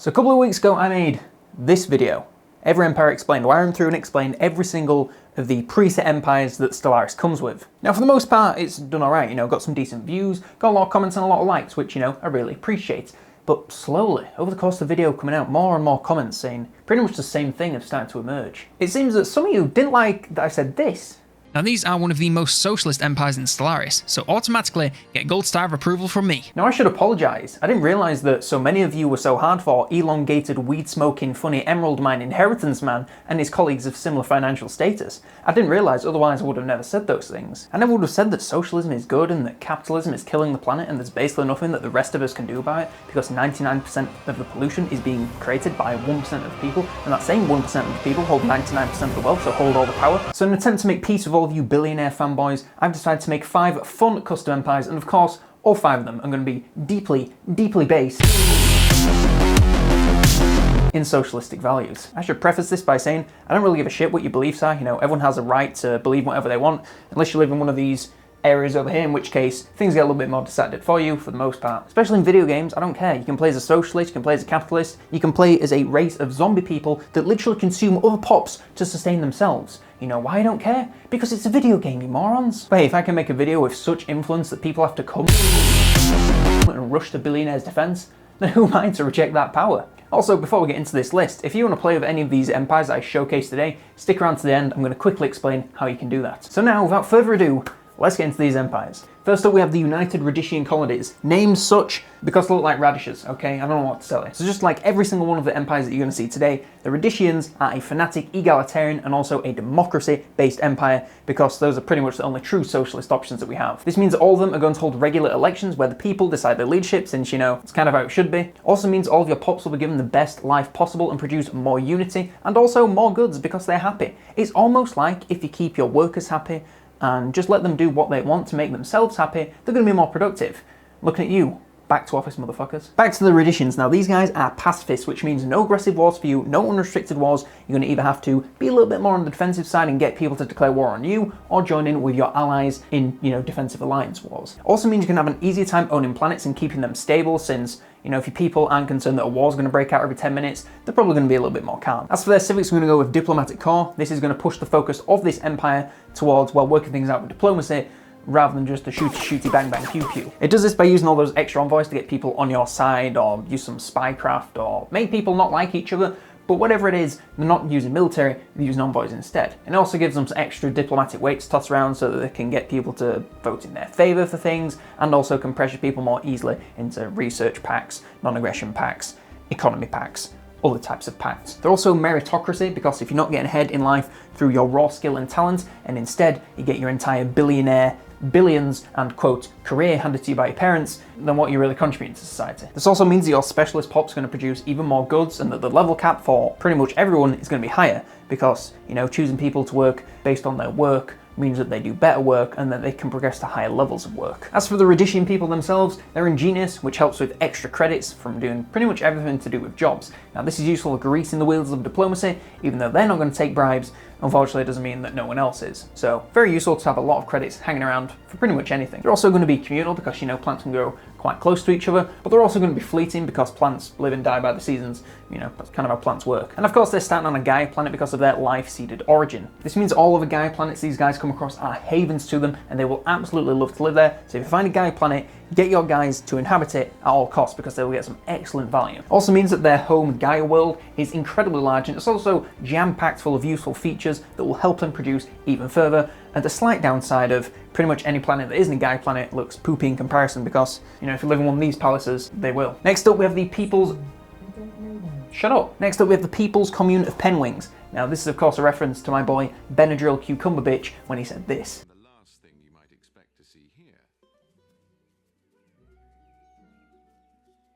So a couple of weeks ago I made this video, Every Empire Explained, where I went through and explained every single of the preset empires that Stellaris comes with. Now for the most part it's done alright, got some decent views, got a lot of comments and a lot of likes, which I really appreciate. But slowly, over the course of the video coming out, more and more comments saying pretty much the same thing have started to emerge. It seems that some of you didn't like that I said this. Now these are one of the most socialist empires in Stellaris, so automatically get gold star of approval from me. Now I should apologise, I didn't realise that so many of you were so hard for elongated, weed-smoking, funny emerald mine inheritance man and his colleagues of similar financial status. I didn't realise, otherwise I would have never said those things. I never would have said that socialism is good and that capitalism is killing the planet and there's basically nothing that the rest of us can do about it because 99% of the pollution is being created by 1% of people, and that same 1% of the people hold 99% of the wealth, so hold all the power. So in an attempt to make peace with all of you billionaire fanboys, I've decided to make 5 fun custom empires, and of course all 5 of them are going to be deeply based in socialistic values. I should preface this by saying I don't really give a shit what your beliefs are. Everyone has a right to believe whatever they want, unless you live in one of these areas over here, in which case things get a little bit more decided for you for the most part. Especially in video games, I don't care. You can play as a socialist, you can play as a capitalist, you can play as a race of zombie people that literally consume other pops to sustain themselves. You know why I don't care? Because it's a video game, you morons. But hey, if I can make a video with such influence that people have to come and rush the billionaire's defense, then who am I to reject that power? Also, before we get into this list, if you want to play with any of these empires that I showcased today, stick around to the end. I'm going to quickly explain how you can do that. So now, without further ado, let's get into these empires. First up we have the United Radician Colonies, named such because they look like radishes, okay? I don't know what to tell you. So just like every single one of the empires that you're going to see today, the Radicians are a fanatic, egalitarian and also a democracy-based empire because those are pretty much the only true socialist options that we have. This means that all of them are going to hold regular elections where the people decide their leadership, since it's kind of how it should be. Also means all of your pops will be given the best life possible and produce more unity and also more goods because they're happy. It's almost like if you keep your workers happy and just let them do what they want to make themselves happy, they're going to be more productive. Looking at you. Back to office, motherfuckers. Back to the Radicians. Now these guys are pacifists, which means no aggressive wars for you, no unrestricted wars. You're going to either have to be a little bit more on the defensive side and get people to declare war on you, or join in with your allies in, defensive alliance wars. Also means you can have an easier time owning planets and keeping them stable, since if your people aren't concerned that a war's going to break out every 10 minutes, they're probably going to be a little bit more calm. As for their civics, we're going to go with diplomatic core. This is going to push the focus of this empire towards, working things out with diplomacy, rather than just a shooty bang bang pew pew. It does this by using all those extra envoys to get people on your side, or use some spycraft, or make people not like each other, but whatever it is, they're not using military, they're using envoys instead. And it also gives them some extra diplomatic weight to toss around so that they can get people to vote in their favour for things, and also can pressure people more easily into research pacts, non-aggression pacts, economy pacts, other types of pacts. They're also meritocracy, because if you're not getting ahead in life through your raw skill and talent, and instead you get your entire billionaire billions and quote career handed to you by your parents, then what you're really contributing to society. This also means that your specialist pop's going to produce even more goods, and that the level cap for pretty much everyone is going to be higher, because choosing people to work based on their work means that they do better work and that they can progress to higher levels of work. As for the Radician people themselves, they're ingenious, which helps with extra credits from doing pretty much everything to do with jobs. Now this is useful for greasing the wheels of diplomacy, even though they're not going to take bribes. Unfortunately, it doesn't mean that no one else is. So very useful to have a lot of credits hanging around for pretty much anything. They're also going to be communal because plants can grow quite close to each other, but they're also going to be fleeting because plants live and die by the seasons. That's kind of how plants work. And of course they're starting on a Gaia planet because of their life-seeded origin. This means all of the Gaia planets these guys come across are havens to them, and they will absolutely love to live there. So if you find a Gaia planet, get your guys to inhabit it at all costs, because they will get some excellent value. Also means that their home Gaia world is incredibly large, and it's also jam-packed full of useful features that will help them produce even further. And the slight downside of pretty much any planet that isn't a Gaia planet looks poopy in comparison, because if you live in one of these palaces, they will. Next up we have the People's... Shut up! Next up we have the People's Commune of Penwings. Now this is of course a reference to my boy Benadryl Cucumber Bitch when he said this. The last thing you might expect to see here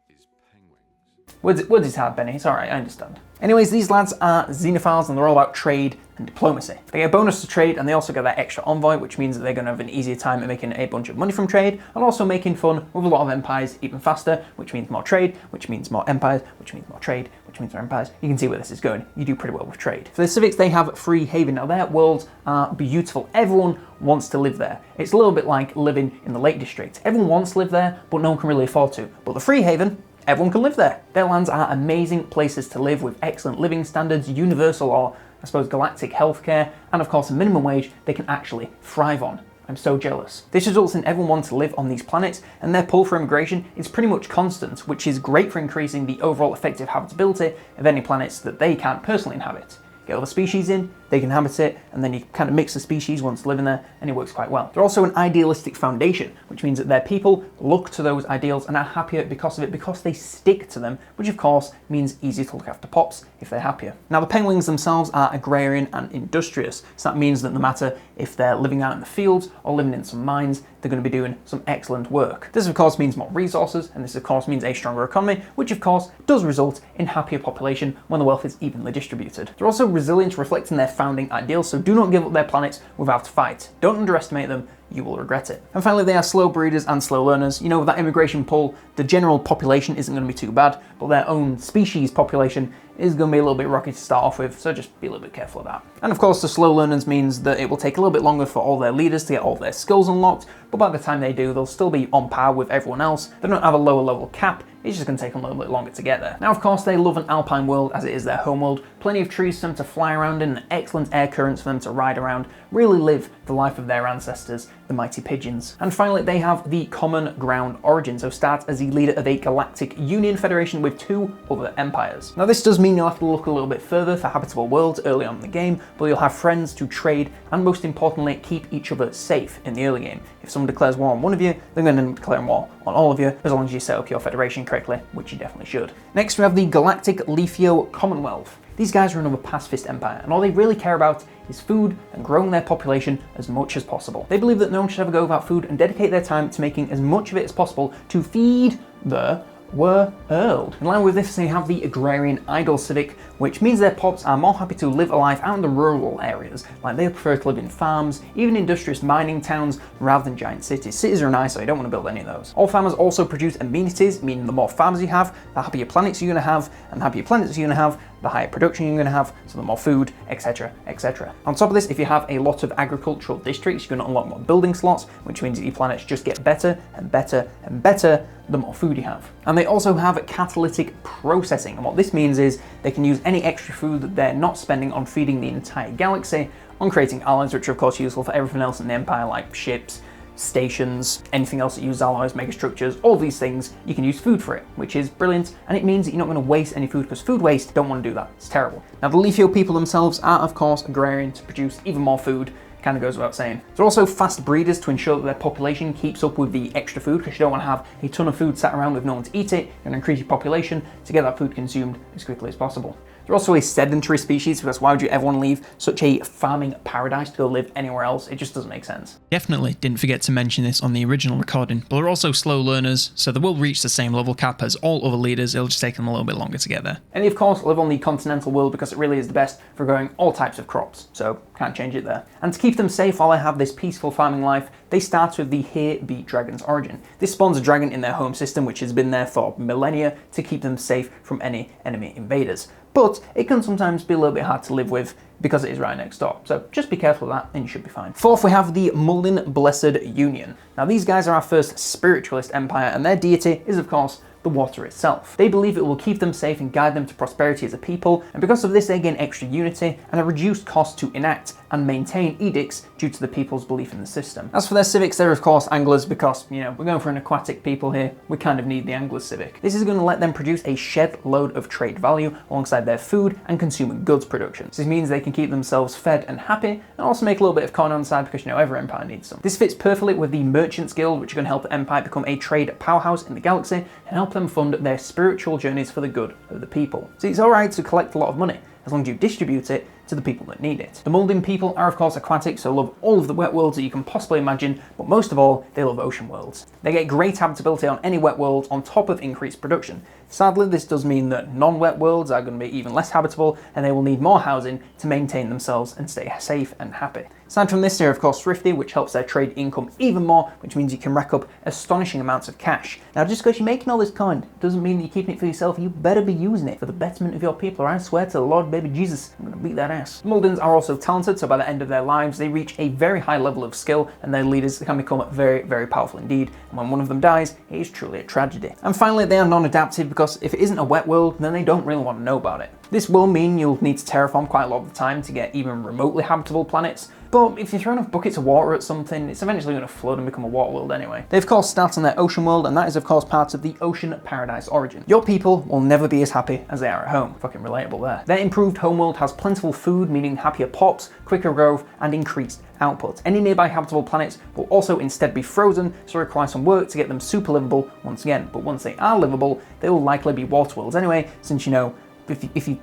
is penguins. Words is hard, Benny. It's alright, I understand. Anyways, these lads are xenophiles and they're all about trade and diplomacy. They get a bonus to trade, and they also get that extra envoy, which means that they're going to have an easier time at making a bunch of money from trade, and also making fun with a lot of empires even faster, which means more trade, which means more empires, which means more trade, which means more empires. You can see where this is going. You do pretty well with trade. For the civics, they have free haven. Now their worlds are beautiful. Everyone wants to live there. It's a little bit like living in the Lake District. Everyone wants to live there, but no one can really afford to. But the free haven, everyone can live there. Their lands are amazing places to live with excellent living standards, universal or I suppose galactic healthcare, and of course a minimum wage they can actually thrive on. I'm so jealous. This results in everyone wanting to live on these planets, and their pull for immigration is pretty much constant, which is great for increasing the overall effective habitability of any planets that they can't personally inhabit. Get other species in, they can inhabit it, and then you kind of mix the species once living there, and it works quite well. They're also an idealistic foundation, which means that their people look to those ideals and are happier because of it, because they stick to them, which of course means easier to look after pops if they're happier. Now the penguins themselves are agrarian and industrious, so that means that no matter if they're living out in the fields or living in some mines, they're going to be doing some excellent work. This of course means more resources, and this of course means a stronger economy, which of course does result in happier population when the wealth is evenly distributed. They're also resilient, reflecting their founding ideals, so do not give up their planets without a fight. Don't underestimate them, you will regret it. And finally, they are slow breeders and slow learners. You know, with that immigration pull, the general population isn't going to be too bad, but their own species population is going to be a little bit rocky to start off with, so just be a little bit careful of that. And of course, the slow learners means that it will take a little bit longer for all their leaders to get all their skills unlocked, but by the time they do, they'll still be on par with everyone else. They don't have a lower level cap, it's just going to take them a little bit longer to get there. Now, of course, they love an alpine world as it is their home world. Plenty of trees for them to fly around in, and excellent air currents for them to ride around, really live the life of their ancestors, the mighty pigeons. And finally, they have the common ground origin, so start as the leader of a galactic union federation with 2 other empires. Now, this does mean you'll have to look a little bit further for habitable worlds early on in the game, but you'll have friends to trade, and most importantly, keep each other safe in the early game. If someone declares war on one of you, they're going to declare war on all of you, as long as you set up your federation correctly, which you definitely should. Next, we have the Galactic Leafeo Commonwealth. These guys are another pacifist empire, and all they really care about is food and growing their population as much as possible. They believe that no one should ever go without food and dedicate their time to making as much of it as possible to feed the world. In line with this, they have the agrarian idle civic, which means their pops are more happy to live a life out in the rural areas. Like, they prefer to live in farms, even industrious mining towns, rather than giant cities. Cities are nice, so you don't want to build any of those. All farmers also produce amenities, meaning the more farmers you have, the happier planets you're going to have, and the happier planets you're going to have, the higher production you're going to have, so the more food, etc, etc. On top of this, if you have a lot of agricultural districts, you're going to unlock more building slots, which means that your planets just get better and better and better the more food you have. And they also have catalytic processing, and what this means is they can use any extra food that they're not spending on feeding the entire galaxy on creating alloys, which are of course useful for everything else in the Empire, like ships, stations, anything else that uses alloys, megastructures, all these things, you can use food for it, which is brilliant, and it means that you're not going to waste any food, because food waste, don't want to do that, it's terrible. Now, the Leafeo people themselves are of course agrarian to produce even more food, kind of goes without saying. They're also fast breeders to ensure that their population keeps up with the extra food, because you don't want to have a ton of food sat around with no one to eat it. You're going to increase your population to get that food consumed as quickly as possible. They're also a sedentary species, because why would you ever want to leave such a farming paradise to go live anywhere else? It just doesn't make sense. Definitely didn't forget to mention this on the original recording, but they're also slow learners, so they will reach the same level cap as all other leaders. It'll just take them a little bit longer to get there. And they of course live on the continental world because it really is the best for growing all types of crops, so can't change it there. And to keep them safe while they have this peaceful farming life, they start with the Here Be Dragon's origin. This spawns a dragon in their home system, which has been there for millennia to keep them safe from any enemy invaders. But it can sometimes be a little bit hard to live with because it is right next door. So just be careful of that and you should be fine. Fourth, we have the Mulin Blessed Union. Now, these guys are our first spiritualist empire, and their deity is of course the water itself. They believe it will keep them safe and guide them to prosperity as a people, and because of this they gain extra unity and a reduced cost to enact and maintain edicts due to the people's belief in the system. As for their civics, they're of course anglers, because, you know, we're going for an aquatic people here, we kind of need the angler civic. This is going to let them produce a shed load of trade value alongside their food and consumer goods production. So this means they can keep themselves fed and happy, and also make a little bit of coin on the side, because, you know, every empire needs some. This fits perfectly with the Merchants Guild, which are going to help the empire become a trade powerhouse in the galaxy and help them fund their spiritual journeys for the good of the people. So it's alright to collect a lot of money, as long as you distribute it to the people that need it. The Mulin people are of course aquatic, so love all of the wet worlds that you can possibly imagine, but most of all, they love ocean worlds. They get great habitability on any wet world on top of increased production. Sadly, this does mean that non-wet worlds are going to be even less habitable, and they will need more housing to maintain themselves and stay safe and happy. Aside from this, they're of course thrifty, which helps their trade income even more, which means you can rack up astonishing amounts of cash. Now, just because you're making all this coin doesn't mean that you're keeping it for yourself. You better be using it for the betterment of your people, or I swear to the Lord baby Jesus, I'm going to beat that ass. ass. The Muldins are also talented, so by the end of their lives, they reach a very high level of skill, and their leaders can become very, very powerful indeed. And when one of them dies, it is truly a tragedy. And finally, they are non-adaptive because if it isn't a wet world, then they don't really want to know about it. This will mean you'll need to terraform quite a lot of the time to get even remotely habitable planets, but if you throw enough buckets of water at something, it's eventually going to flood and become a water world anyway. They of course start on their ocean world, and that is of course part of the ocean paradise origin. Your people will never be as happy as they are at home. Fucking relatable there. Their improved homeworld has plentiful food, meaning happier pops, quicker growth, and increased output. Any nearby habitable planets will also instead be frozen, so require some work to get them super livable once again. But once they are livable, they will likely be water worlds anyway, since you know, if you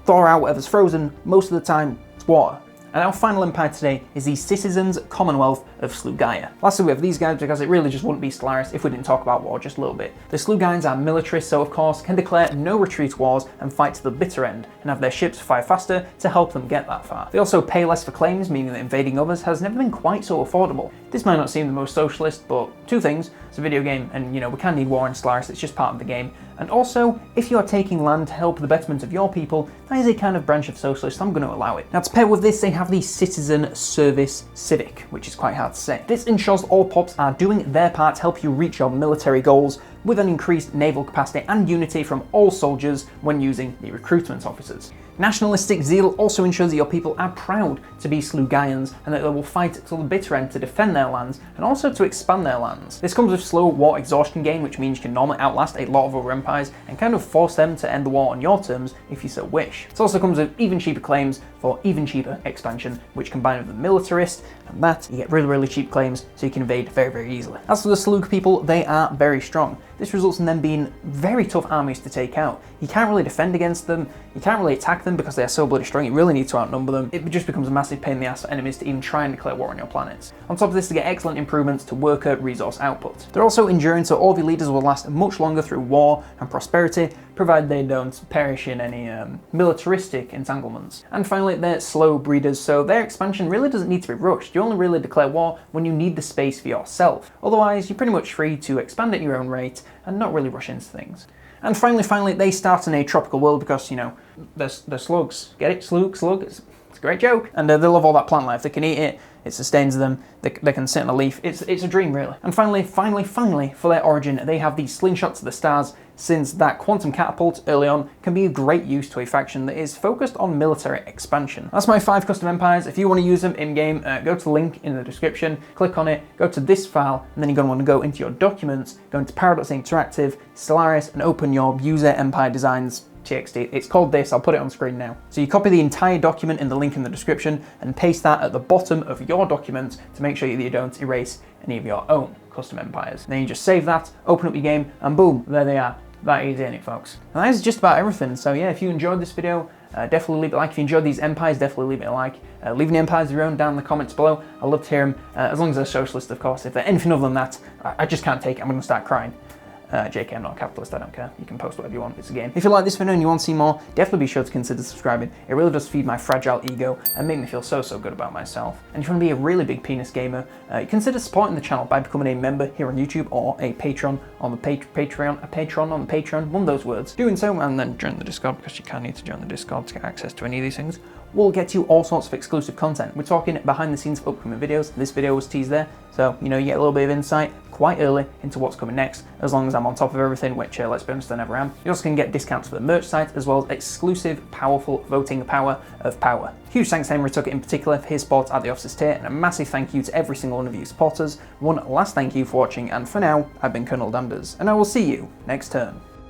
thaw out whatever's frozen, most of the time it's water. And our final empire today is the Citizens Commonwealth of Slugaia. Lastly, we have these guys because it really just wouldn't be Stellaris if we didn't talk about war just a little bit. The Slugaians are militarists, so of course can declare no retreat wars and fight to the bitter end, and have their ships fire faster to help them get that far. They also pay less for claims, meaning that invading others has never been quite so affordable. This might not seem the most socialist, but two things: it's a video game, and you know, we can need war in Stellaris, it's just part of the game. And also, if you are taking land to help the betterment of your people, that is a kind of branch of socialist, I'm going to allow it. Now to pair with this, they have the Citizen Service Civic, which is quite hard to say. This ensures all pops are doing their part to help you reach your military goals, with an increased naval capacity and unity from all soldiers when using the recruitment officers. Nationalistic zeal also ensures that your people are proud to be Slugaians and that they will fight till the bitter end to defend their lands and also to expand their lands. This comes with slow war exhaustion gain, which means you can normally outlast a lot of other empires and kind of force them to end the war on your terms if you so wish. It also comes with even cheaper claims for even cheaper expansion, which combined with the militarist and that, you get really, really cheap claims so you can invade very, very easily. As for the Slug people, they are very strong. This results in them being very tough armies to take out. You can't really defend against them, you can't really attack them because they are so bloody strong, you really need to outnumber them. It just becomes a massive pain in the ass for enemies to even try and declare war on your planets. On top of this, they get excellent improvements to worker resource output. They're also enduring, so all the leaders will last much longer through war and prosperity, provided they don't perish in any militaristic entanglements. And finally, they're slow breeders, so their expansion really doesn't need to be rushed. You only really declare war when you need the space for yourself. Otherwise, you're pretty much free to expand at your own rate and not really rush into things. And finally, they start in a tropical world because, you know, they're slugs. Get it? Slug? It's a great joke. And they love all that plant life. They can eat it, it sustains them, they can sit on a leaf. It's a dream, really. And finally, for their origin, they have these slingshots to the stars, since that quantum catapult early on can be of great use to a faction that is focused on military expansion. That's my 5 custom empires. If you want to use them in-game, go to the link in the description, click on it, go to this file, and then you're going to want to go into your documents, go into Paradox Interactive, Stellaris, and open your user empire designs TXT. It's called this, I'll put it on screen now. So you copy the entire document in the link in the description and paste that at the bottom of your document to make sure that you don't erase any of your own custom empires. Then you just save that, open up your game, and boom, there they are. That easy, ain't it, folks? And that is just about everything. So yeah, if you enjoyed this video, definitely leave it a like. If you enjoyed these empires, definitely leave it a like. Leave the empires of your own down in the comments below. I'd love to hear them, as long as they're socialist, of course. If they're anything other than that, I just can't take it. I'm going to start crying. JK, I'm not a capitalist, I don't care. You can post whatever you want, it's a game. If you like this video and you want to see more, definitely be sure to consider subscribing. It really does feed my fragile ego and make me feel so good about myself. And if you want to be a really big penis gamer, consider supporting the channel by becoming a member here on YouTube or a patron on the Patreon, one of those words. Doing so, and then join the Discord, because you can need to join the Discord to get access to any of these things, will get you all sorts of exclusive content. We're talking behind the scenes of upcoming videos. This video was teased there, so you know, you get a little bit of insight quite early into what's coming next, as long as I'm on top of everything, which let's be honest, I never am. You also can get discounts for the merch site, as well as exclusive, powerful voting power of power. Huge thanks to Henry Tuckett in particular for his support at the Officers tier, and a massive thank you to every single one of you supporters. One last thank you for watching, and for now, I've been COLONELDAMNEDERS, and I will see you next turn.